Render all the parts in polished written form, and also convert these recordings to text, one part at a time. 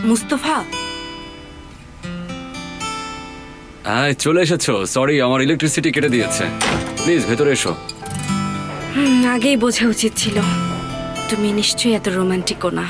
মুস্তফা, হ্যাঁ চলে এসেছো। সরি, আমার ইলেকট্রিসিটি কেটে দিয়েছে। প্লিজ ভেতরে এসো। আগেই বোঝা উচিত ছিল। তুমি নিশ্চয়ই এত রোমান্টিকও না।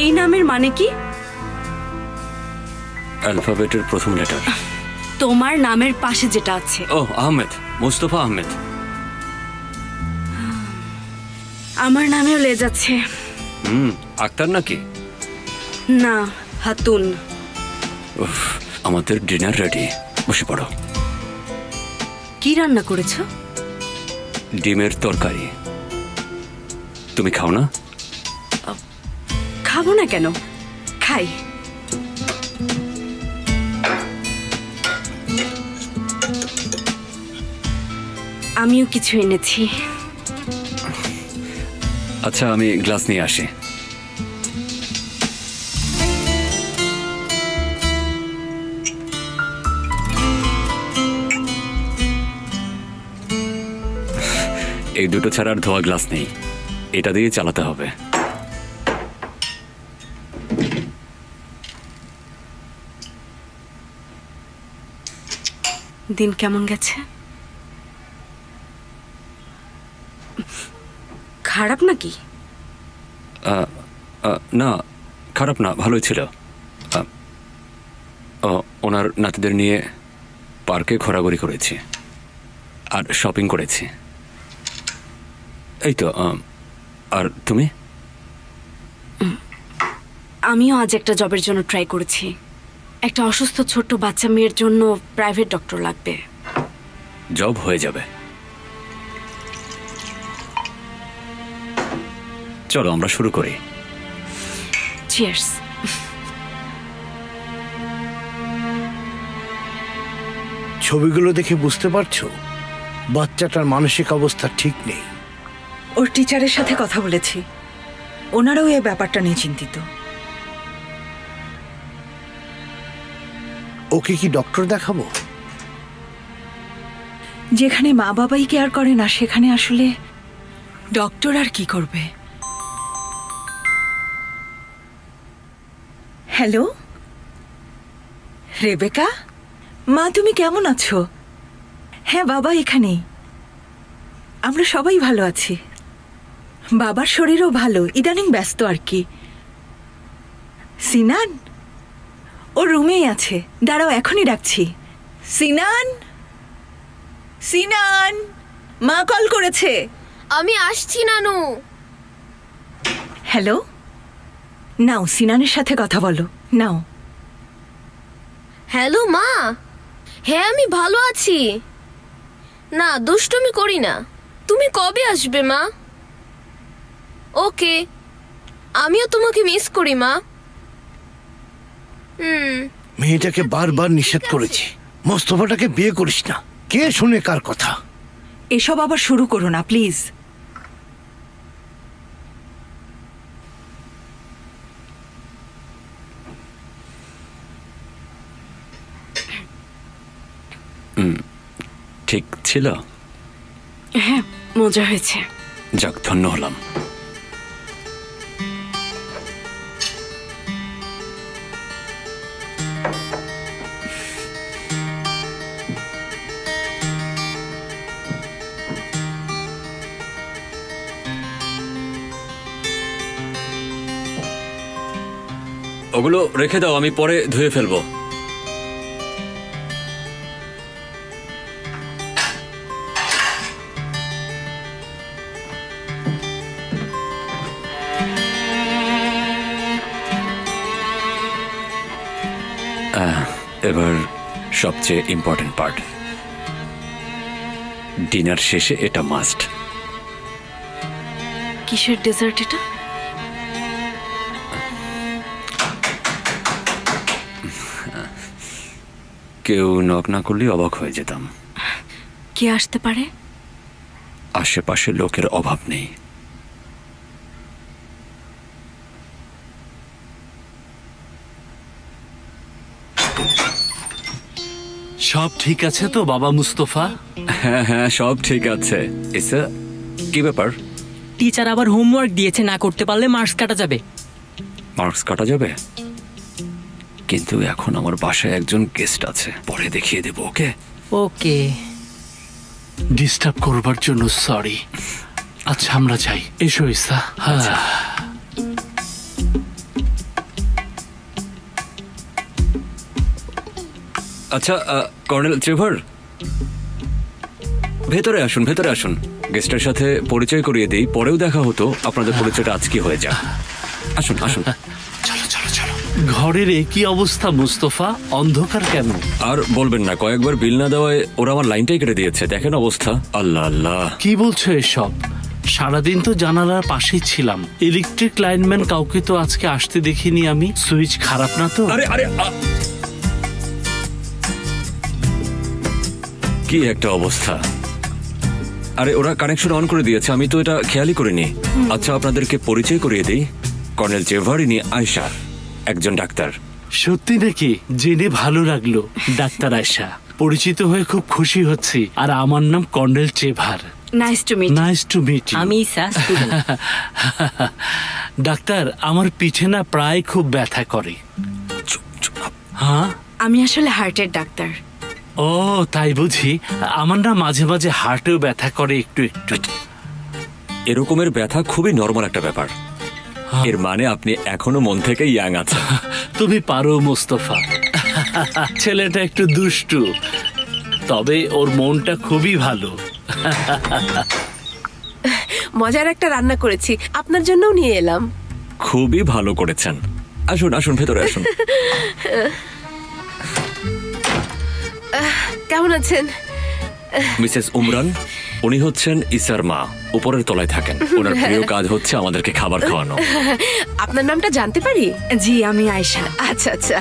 এই নামের মানে কি? অ্যালফাবেটের প্রথম লেটার। তোমার নামের পাশে যেটা আছে। ও, আহমেদ, মুস্তফা আহমেদ। আমার নামেও লেজ আছে। আক্তার নাকি? না, হাতুন। আমাদের ডিনার রেডি, বসে পড়ো। কি রান্না করেছো? ডিমের তরকারি। তুমি খাও না? খাবো না কেন, খাই। আমিও কিছু এনেছি। আচ্ছা, আমি গ্লাস নিয়ে আসি। এই দুটো ছাড়া আর ধোয়া গ্লাস নেই, এটা দিয়ে চালাতে হবে। দিন কেমন গেছে? খারাপ নাকি? না, খারাপ না, ভালোই ছিল। ওনার নাতিদের নিয়ে পার্কে ঘোরাঘুরি করেছি আর শপিং করেছি, এই তো। আর তুমি? আমিও আজ একটা জবের জন্য ট্রাই করেছি। একটা অসুস্থ ছোট্ট বাচ্চা মেয়ের জন্য প্রাইভেট ডক্টর লাগবে। জব হয়ে যাবে। চলো আমরা শুরু করি। চিয়ার্স। ছবিগুলো দেখে বুঝতে পারছো বাচ্চাটার মানসিক অবস্থা ঠিক নেই। ওর টিচারের সাথে কথা বলেছি, ওনারাও এই ব্যাপারটা নিয়ে চিন্তিত। ওকে কি ডক্টর দেখাবো? যেখানে মা বাবাই কেয়ার করে না সেখানে আসলে ডক্টর আর কি করবে? হ্যালো রেবেকা, মা তুমি কেমন আছো? হ্যাঁ বাবা এখানেই, আমরা সবাই ভালো আছি। বাবার শরীরও ভালো, ইদানিং ব্যস্ত আর কি। সিনান ও রুমেই আছে, দাঁড়াও এখনই ডাকছি। সিনান, সিনান, মা কল করেছে। আমি আসছি নানু। হ্যালো, নাও সিনানের সাথে কথা বলো, নাও। হ্যালো মা। হ্যাঁ আমি ভালো আছি, না দুষ্টুমি করি না। তুমি কবে আসবে মা? ওকে, আমিও তোমাকে মিস করি মা। মেয়েটাকে বারবার নিষেধ করেছি মোস্তফাটাকে বিয়ে করিস না। কে শুনে কার কথা? এসব আবার শুরু করো না প্লিজ। ঠিক ছিল? হ্যাঁ, মজা হয়েছে। যাক, ধন্য হলাম। ওগুলো রেখে দাও, আমি পরে ধুয়ে ফেলবো। এবার সবচেয়ে ইম্পর্টেন্ট পার্ট। ডিনার শেষে এটা মাস্ট। কিসের ডেজার্ট এটা? কেউ নক না করলে অবাক হয়ে যেতাম। কে আসতে পারে? আশেপাশে লোকের অভাব নেই। সব ঠিক আছে তো বাবা মুস্তফা? হ্যাঁ হ্যাঁ, সব ঠিক আছে। এসা কি ব্যাপার? টিচার আবার হোমওয়ার্ক দিয়েছে, না করতে পারলে মার্কস কাটা যাবে। মার্কস কাটা যাবে? কিন্তু এখন আমার বাসায় একজন গেস্ট আছে, পরে দেখিয়ে দেবো। ওকে ওকে। ডিস্টার্ব করবার জন্য সরি। আচ্ছা আমরা যাই, এসো ইসা। হ্যাঁ আচ্ছা, কর্নেল ট্রেভার, ভেতরে আসুন, ভেতরে আসুন। গেস্টের সাথে পরিচয় করিয়ে দিই, পরেও দেখা হতো। আপনাদের পরিচয়টা আজকে হয়ে যাক। আসুন আসুন। চলো চলো চলো। ঘরের একই অবস্থা মুস্তফা, অন্ধকার কেন? আর বলবেন না, কয়েকবার বিল না দেওয়ায় ওরা আমার লাইনটাই কেটে দিয়েছে। দেখেন অবস্থা। আল্লাহ আল্লাহ, কি বলছো এসব? সারাদিন তো জানালার পাশেই ছিলাম। ইলেকট্রিক লাইনম্যান কাউকে তো আজকে আসতে দেখিনি আমি। সুইচ খারাপ না তো? আরে আরে কি একটা অবস্থা! আরে ওরা কানেকশন অন করে দিয়েছে, আমি তো এটা খেয়ালই করিনি। আচ্ছা, আপনাদেরকে পরিচয় করিয়ে দিই। কর্নেল জেভার, ইনি আয়েশা, একজন ডাক্তার। সত্যি নাকি? জেনে ভালো লাগলো ডাক্তার আয়েশা। পরিচিত হয়ে খুব খুশি হচ্ছি। আর আমার নাম কর্নেল চেভার। Nice to meet. Nice to meet you. আমি ইসা, স্টুডেন্ট। ডাক্তার, আমার পিঠে না প্রায় খুব ব্যথা করে। হ্যাঁ, আমি আসলে হার্টের ডাক্তার। ও তাই বুঝি। আমার না মাঝে মাঝে হার্টেও ব্যথা করে একটু একটু। এরকমের ব্যথা খুবই নর্মাল একটা ব্যাপার। এর মানে আপনি এখনো মন থেকে ইয়াং আছেন। তুমি পারো মোস্তফা। ছেলেটা একটু দুষ্টু, তবে ওর মনটা খুবই ভালো। মজার একটা রান্না করেছি, আপনার জন্যও নিয়ে এলাম। খুবই ভালো করেছেন। আসুন আসুন, ভেতরে আসুন। কেমন আছেন? মিসেস উমরান, উনি হচ্ছেন ইসার মা, উপরের তলায় থাকেন। ওনার প্রিয় কাজ হচ্ছে আমাদেরকে খাবার খাওয়ানো। আপনার নামটা জানতে পারি? জি, আমি আয়েশা। আচ্ছা আচ্ছা।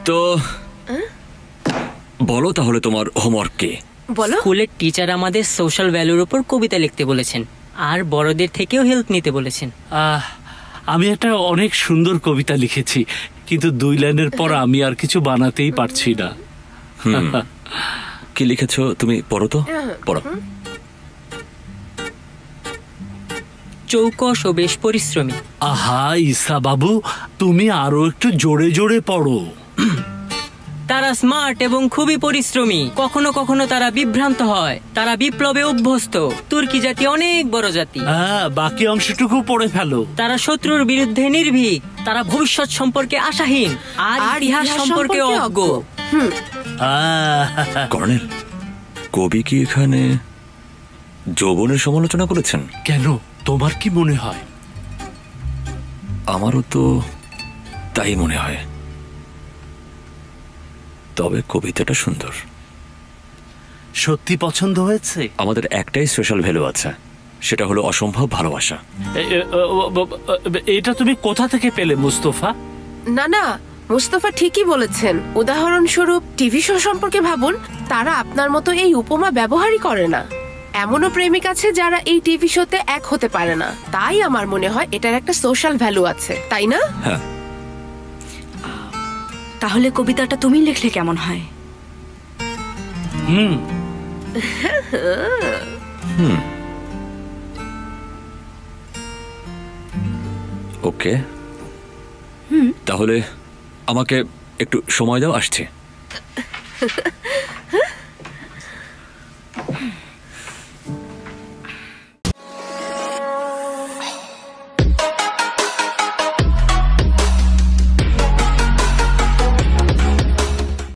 তো বলো তাহলে তোমার হোমওয়ার্ক কি? বলো। স্কুলের টিচার আমাদের সোশ্যাল ভ্যালুর উপর কবিতা লিখতে বলেছেন, আর বড়দের থেকেও হেল্প নিতে বলেছেন। আমি একটা অনেক সুন্দর কবিতা লিখেছি, কিন্তু 2 লাইনের পর আমি আর কিছু বানাতেই পারছি না। কি লিখেছো তুমি? পড়ো তো, পড়ো। চৌকস ও বেশ পরিশ্রমী। আহা ইসা বাবু, তুমি আরো একটু জোরে জোরে পড়ো। তারা স্মার্ট এবং খুবই পরিশ্রমী। কখনো কখনো তারা বিভ্রান্ত হয়। তারা বিপ্লবে অভ্যস্ত। তুর্কি জাতি অনেক বড় জাতি। হ্যাঁ, বাকি অংশটুকু পড়ে ফেলো। তারা শত্রুর বিরুদ্ধে নির্ভীক। তারা ভবিষ্যৎ সম্পর্কে আশাহীন আর ইতিহাস সম্পর্কে অজ্ঞ। কর্নেল, কবি কি এখানে যৌবনের সমালোচনা করেছেন? কেন, তোমার কি মনে হয়? আমারও তো তাই মনে হয়। তবে কবিতাটা সুন্দর। সত্যি পছন্দ হয়েছে? আমাদের একটাই স্পেশাল ভ্যালু আছে, সেটা হলো অসম্ভব ভালোবাসা। এটা তুমি কোথা থেকে পেলে মুস্তফা? না না, মুস্তফা ঠিকই বলেছেন। উদাহরণস্বরূপ টিভি শো সম্পর্কে ভাবুন, তারা আপনার মতো এই উপমা ব্যবহারই করে না। এমনও প্রেমিক আছে যারা এই টিভি শোতে এক হতে পারে না। তাই আমার মনে হয় এটার একটা সোশ্যাল ভ্যালু আছে, তাই না? হ্যাঁ। তাহলে কবিতাটা তুমি লিখলে কেমন হয়? ওকে, তাহলে আমাকে একটু সময় দাও, আসছে।